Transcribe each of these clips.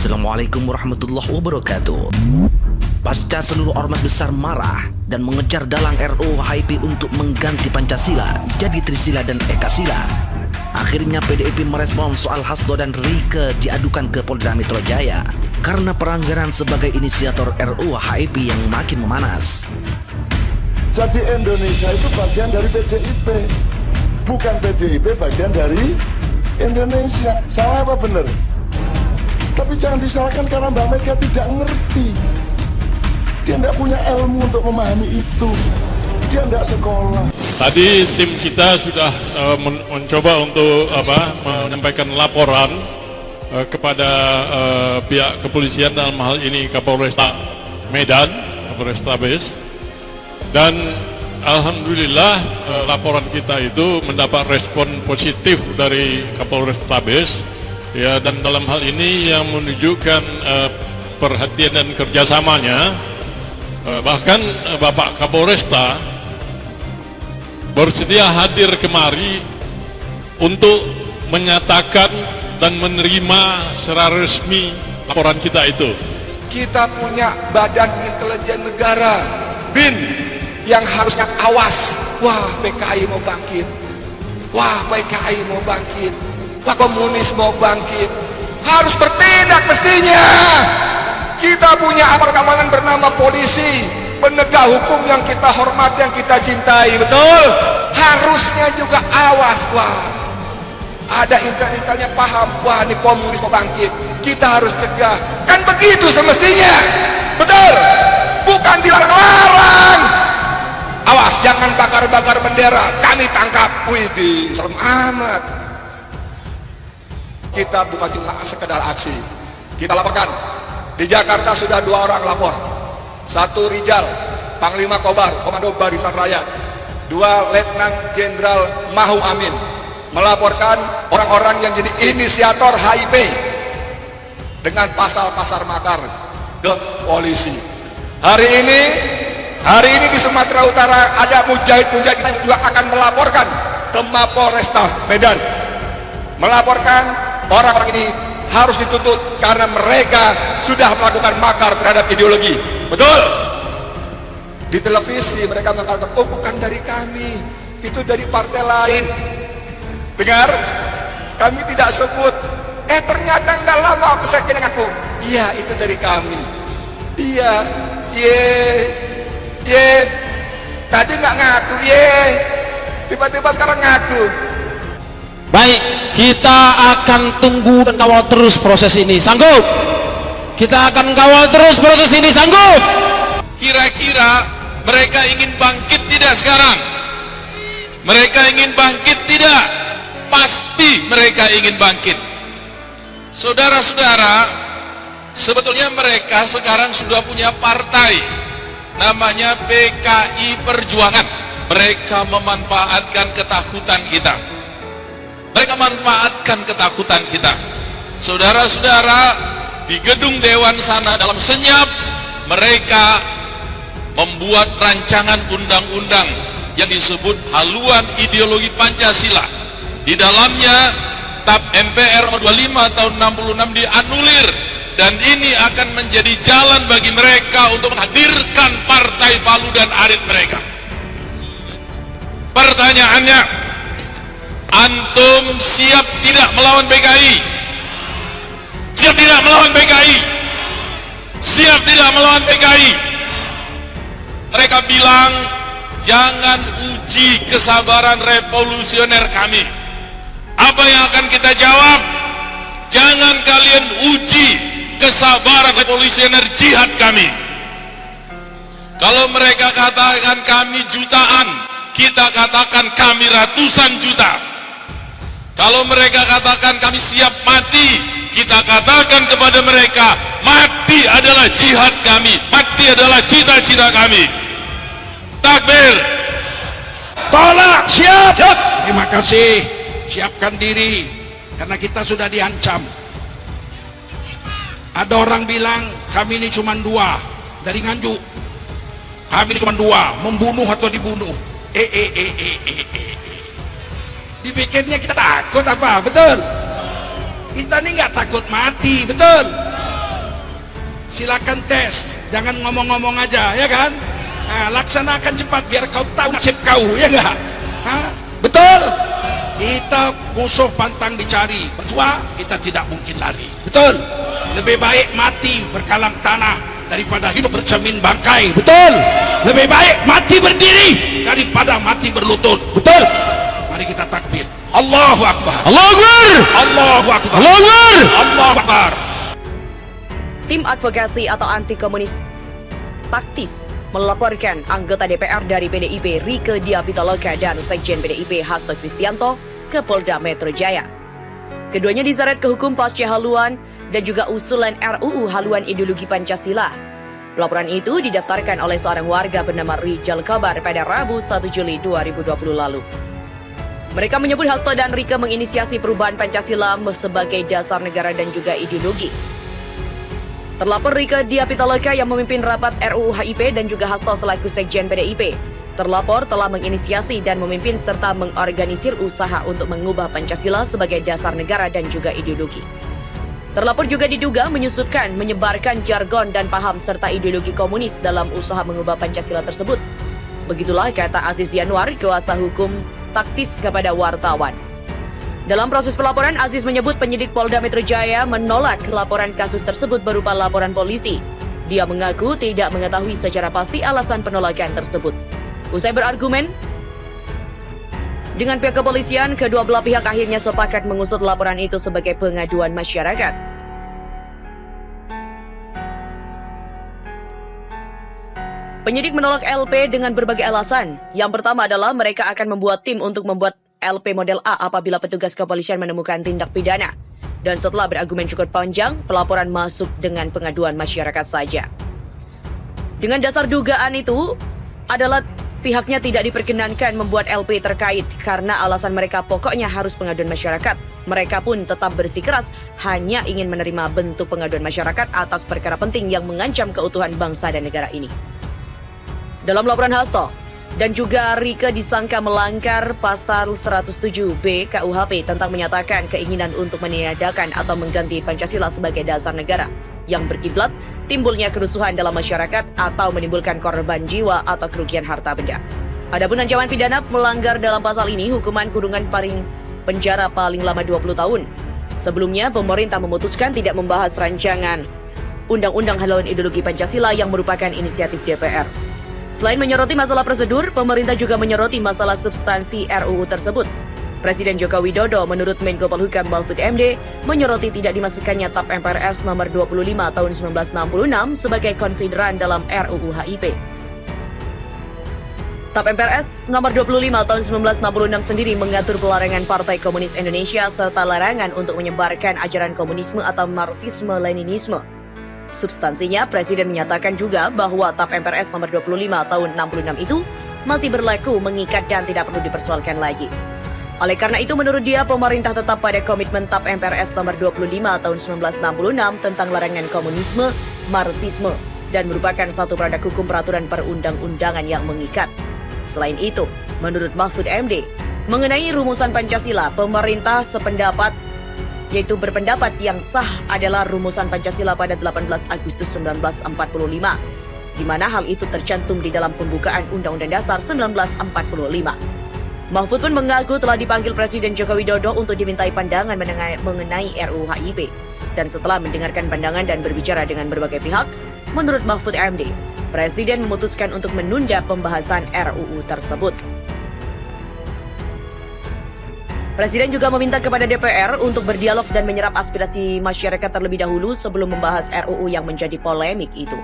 Assalamualaikum warahmatullahi wabarakatuh. Pasca seluruh ormas besar marah dan mengejar dalang RUU HIP untuk mengganti Pancasila jadi Trisila dan Ekasila, akhirnya PDIP merespon soal Hasto dan Rieke diadukan ke Polda Metro Jaya karena pelanggaran sebagai inisiator RUU HIP yang makin memanas. Jadi Indonesia itu bagian dari PDIP, bukan PDIP bagian dari Indonesia. Salah apa benar? Tapi jangan disalahkan karena Mbak Mega tidak ngerti. Dia tidak punya ilmu untuk memahami itu. Dia tidak sekolah. Tadi tim kita sudah mencoba untuk menyampaikan laporan kepada pihak kepolisian, dalam hal ini Kapolresta Medan, Kapolrestabes, dan alhamdulillah laporan kita itu mendapat respon positif dari Kapolrestabes. Ya, dan dalam hal ini yang menunjukkan perhatian dan kerjasamanya, bahkan Bapak Kapolresta bersedia hadir kemari untuk menyatakan dan menerima secara resmi laporan kita itu. Kita punya Badan Intelijen Negara, BIN, yang harusnya awas. Wah, PKI mau bangkit. Wah, PKI mau bangkit. Wah, komunis mau bangkit. Harus bertindak mestinya. Kita punya aparat keamanan bernama polisi, penegak hukum yang kita hormati, yang kita cintai, betul? Harusnya juga awas. Wah, ada intel-intelnya paham. Wah, ini komunis mau bangkit. Kita harus cegah. Kan begitu semestinya, betul? Bukan dilarang-larang. Awas, jangan bakar-bakar bendera. Kami tangkap. Widih, serem amat. Kita bukan cuma sekedar aksi. Kita laporkan. Di Jakarta sudah 2 orang lapor. 1 Rijal, Panglima Kobar, Komando Barisan Rakyat. 2 Letnan Jenderal Mahu Amin, melaporkan orang-orang yang jadi inisiator HIP dengan pasal-pasal makar ke polisi. Hari ini di Sumatera Utara ada mujahid-mujahid kita yang juga akan melaporkan ke Mapolresta Medan, melaporkan orang-orang ini harus dituntut karena mereka sudah melakukan makar terhadap ideologi. Betul? Di televisi mereka mengatakan, oh bukan dari kami, itu dari partai lain. Dengar? Kami tidak sebut. Ternyata nggak lama pesakit aku. Iya, itu dari kami. Iya, tadi nggak ngaku, tiba-tiba sekarang ngaku. Baik, kita akan tunggu dan kawal terus proses ini. Sanggup? Kita akan kawal terus proses ini. Sanggup? Kira-kira mereka ingin bangkit tidak sekarang? Mereka ingin bangkit tidak? Pasti mereka ingin bangkit. Saudara-saudara, sebetulnya mereka sekarang sudah punya partai, namanya PKI Perjuangan. Mereka memanfaatkan ketakutan kita. Mereka manfaatkan ketakutan kita. Saudara-saudara, di gedung Dewan sana dalam senyap mereka membuat rancangan undang-undang yang disebut haluan ideologi Pancasila. Di dalamnya TAP MPR 25 tahun 66 dianulir, dan ini akan menjadi jalan bagi mereka untuk menghadirkan partai Palu dan Arit mereka. Pertanyaannya, antum siap tidak melawan PKI? Siap tidak melawan PKI? Siap tidak melawan PKI? Mereka bilang, jangan uji kesabaran revolusioner kami. Apa yang akan kita jawab? Jangan kalian uji kesabaran revolusioner jihad kami. Kalau mereka katakan kami jutaan, kita katakan kami ratusan juta. Kalau mereka katakan kami siap mati, kita katakan kepada mereka, mati adalah jihad kami, mati adalah cita-cita kami. Takbir. Tolak, siap. Terima kasih. Siapkan diri, karena kita sudah diancam. Ada orang bilang kami ini cuma 2 dari Nganjuk. Kami ini cuma 2, membunuh atau dibunuh. Dipikirnya kita takut apa? Betul? Kita ini nggak takut mati, betul? silakan tes, jangan ngomong-ngomong aja, ya kan? Nah, laksanakan cepat biar kau tahu nasib kau, ya enggak? Betul? Kita musuh pantang dicari, bertua kita tidak mungkin lari. Betul? Lebih baik mati berkalang tanah daripada hidup bercermin bangkai. Betul? Lebih baik mati berdiri daripada mati berlutut. Betul? Mari kita takbir. Allahu Akbar. Allahu Akbar. Allahu Akbar. Allahu Akbar. Allahu Akbar. Tim advokasi atau anti komunis taktis melaporkan anggota DPR dari PDIP Rieke Diah Pitaloka dan Sekjen PDIP Hasto Kristianto ke Polda Metro Jaya. Keduanya diseret ke hukum pasca haluan dan juga usulan RUU haluan ideologi Pancasila. Pelaporan itu didaftarkan oleh seorang warga bernama Rijal Kabar pada Rabu 1 Juli 2020 lalu. Mereka menyebut Hasto dan Rieke menginisiasi perubahan Pancasila sebagai dasar negara dan juga ideologi. Terlapor Rieke Diah Pitaloka yang memimpin rapat RUU HIP dan juga Hasto selaku Sekjen PDIP. Terlapor telah menginisiasi dan memimpin serta mengorganisir usaha untuk mengubah Pancasila sebagai dasar negara dan juga ideologi. Terlapor juga diduga menyusupkan, menyebarkan jargon dan paham serta ideologi komunis dalam usaha mengubah Pancasila tersebut. Begitulah kata Aziz Yanuar, kuasa hukum taktis kepada wartawan. Dalam proses pelaporan, Aziz menyebut penyidik Polda Metro Jaya menolak laporan kasus tersebut berupa laporan polisi. Dia mengaku tidak mengetahui secara pasti alasan penolakan tersebut. Usai berargumen dengan pihak kepolisian, kedua belah pihak akhirnya sepakat mengusut laporan itu sebagai pengaduan masyarakat. Penyidik menolak LP dengan berbagai alasan. Yang pertama adalah mereka akan membuat tim untuk membuat LP model A apabila petugas kepolisian menemukan tindak pidana. Dan setelah berargumen cukup panjang, pelaporan masuk dengan pengaduan masyarakat saja. Dengan dasar dugaan itu adalah pihaknya tidak diperkenankan membuat LP terkait karena alasan mereka pokoknya harus pengaduan masyarakat. Mereka pun tetap bersikeras hanya ingin menerima bentuk pengaduan masyarakat atas perkara penting yang mengancam keutuhan bangsa dan negara ini. Dalam laporan Hasto dan juga Rieke disangka melanggar pasal 107B KUHP tentang menyatakan keinginan untuk meniadakan atau mengganti Pancasila sebagai dasar negara yang berkiblat timbulnya kerusuhan dalam masyarakat atau menimbulkan korban jiwa atau kerugian harta benda. Adapun ancaman pidana melanggar dalam pasal ini hukuman kurungan penjara paling lama 20 tahun. Sebelumnya pemerintah memutuskan tidak membahas rancangan Undang-Undang Haluan Ideologi Pancasila yang merupakan inisiatif DPR. Selain menyoroti masalah prosedur, pemerintah juga menyoroti masalah substansi RUU tersebut. Presiden Joko Widodo menurut Menko Polhukam Mahfud MD menyoroti tidak dimasukkannya TAP MPRS nomor 25 tahun 1966 sebagai konsideran dalam RUU HIP. TAP MPRS nomor 25 tahun 1966 sendiri mengatur pelarangan Partai Komunis Indonesia serta larangan untuk menyebarkan ajaran komunisme atau Marxisme-Leninisme. Substansinya, Presiden menyatakan juga bahwa TAP MPRS nomor 25 tahun 66 itu masih berlaku, mengikat dan tidak perlu dipersoalkan lagi. Oleh karena itu, menurut dia, pemerintah tetap pada komitmen TAP MPRS nomor 25 tahun 1966 tentang larangan komunisme, Marxisme, dan merupakan satu produk hukum peraturan perundang-undangan yang mengikat. Selain itu, menurut Mahfud MD, mengenai rumusan Pancasila, pemerintah sependapat yaitu berpendapat yang sah adalah rumusan Pancasila pada 18 Agustus 1945, di mana hal itu tercantum di dalam pembukaan Undang-Undang Dasar 1945. Mahfud pun mengaku telah dipanggil Presiden Joko Widodo untuk dimintai pandangan mengenai RUU HIP. Dan setelah mendengarkan pandangan dan berbicara dengan berbagai pihak, menurut Mahfud MD, Presiden memutuskan untuk menunda pembahasan RUU tersebut. Presiden juga meminta kepada DPR untuk berdialog dan menyerap aspirasi masyarakat terlebih dahulu sebelum membahas RUU yang menjadi polemik itu.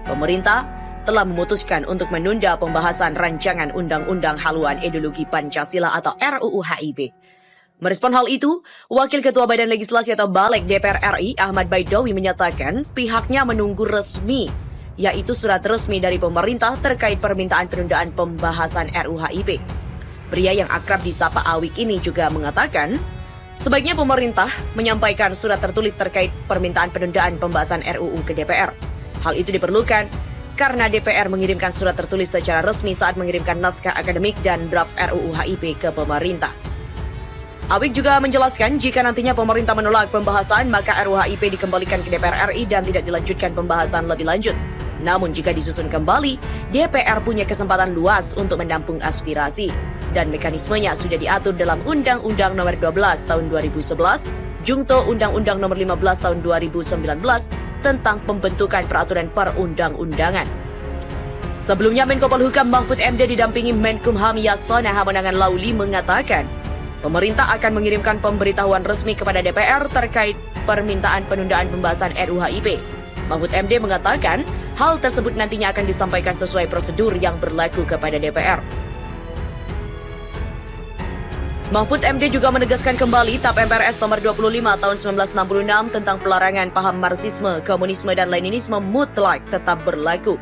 Pemerintah telah memutuskan untuk menunda pembahasan rancangan Undang-Undang Haluan Ideologi Pancasila atau RUU HIP. Merespon hal itu, Wakil Ketua Badan Legislasi atau Balik DPR RI Ahmad Baidowi menyatakan pihaknya menunggu resmi, yaitu surat resmi dari pemerintah terkait permintaan penundaan pembahasan RUU HIP. Pria yang akrab disapa Awik ini juga mengatakan, sebaiknya pemerintah menyampaikan surat tertulis terkait permintaan penundaan pembahasan RUU ke DPR. Hal itu diperlukan karena DPR mengirimkan surat tertulis secara resmi saat mengirimkan naskah akademik dan draft RUU HIP ke pemerintah. Awik juga menjelaskan jika nantinya pemerintah menolak pembahasan, maka RUU-HIP dikembalikan ke DPR RI dan tidak dilanjutkan pembahasan lebih lanjut. Namun jika disusun kembali, DPR punya kesempatan luas untuk menampung aspirasi. Dan mekanismenya sudah diatur dalam Undang-Undang Nomor 12 Tahun 2011, Jungto Undang-Undang Nomor 15 Tahun 2019 tentang pembentukan peraturan perundang-undangan. Sebelumnya, Menko Polhukam Mahfud MD didampingi Menkumham Yasona Hamonangan Lauli mengatakan, pemerintah akan mengirimkan pemberitahuan resmi kepada DPR terkait permintaan penundaan pembahasan RUU-HIP. Mahfud MD mengatakan, hal tersebut nantinya akan disampaikan sesuai prosedur yang berlaku kepada DPR. Mahfud MD juga menegaskan kembali TAP MPRS nomor 25 tahun 1966 tentang pelarangan paham Marxisme, Komunisme, dan Leninisme mutlak tetap berlaku.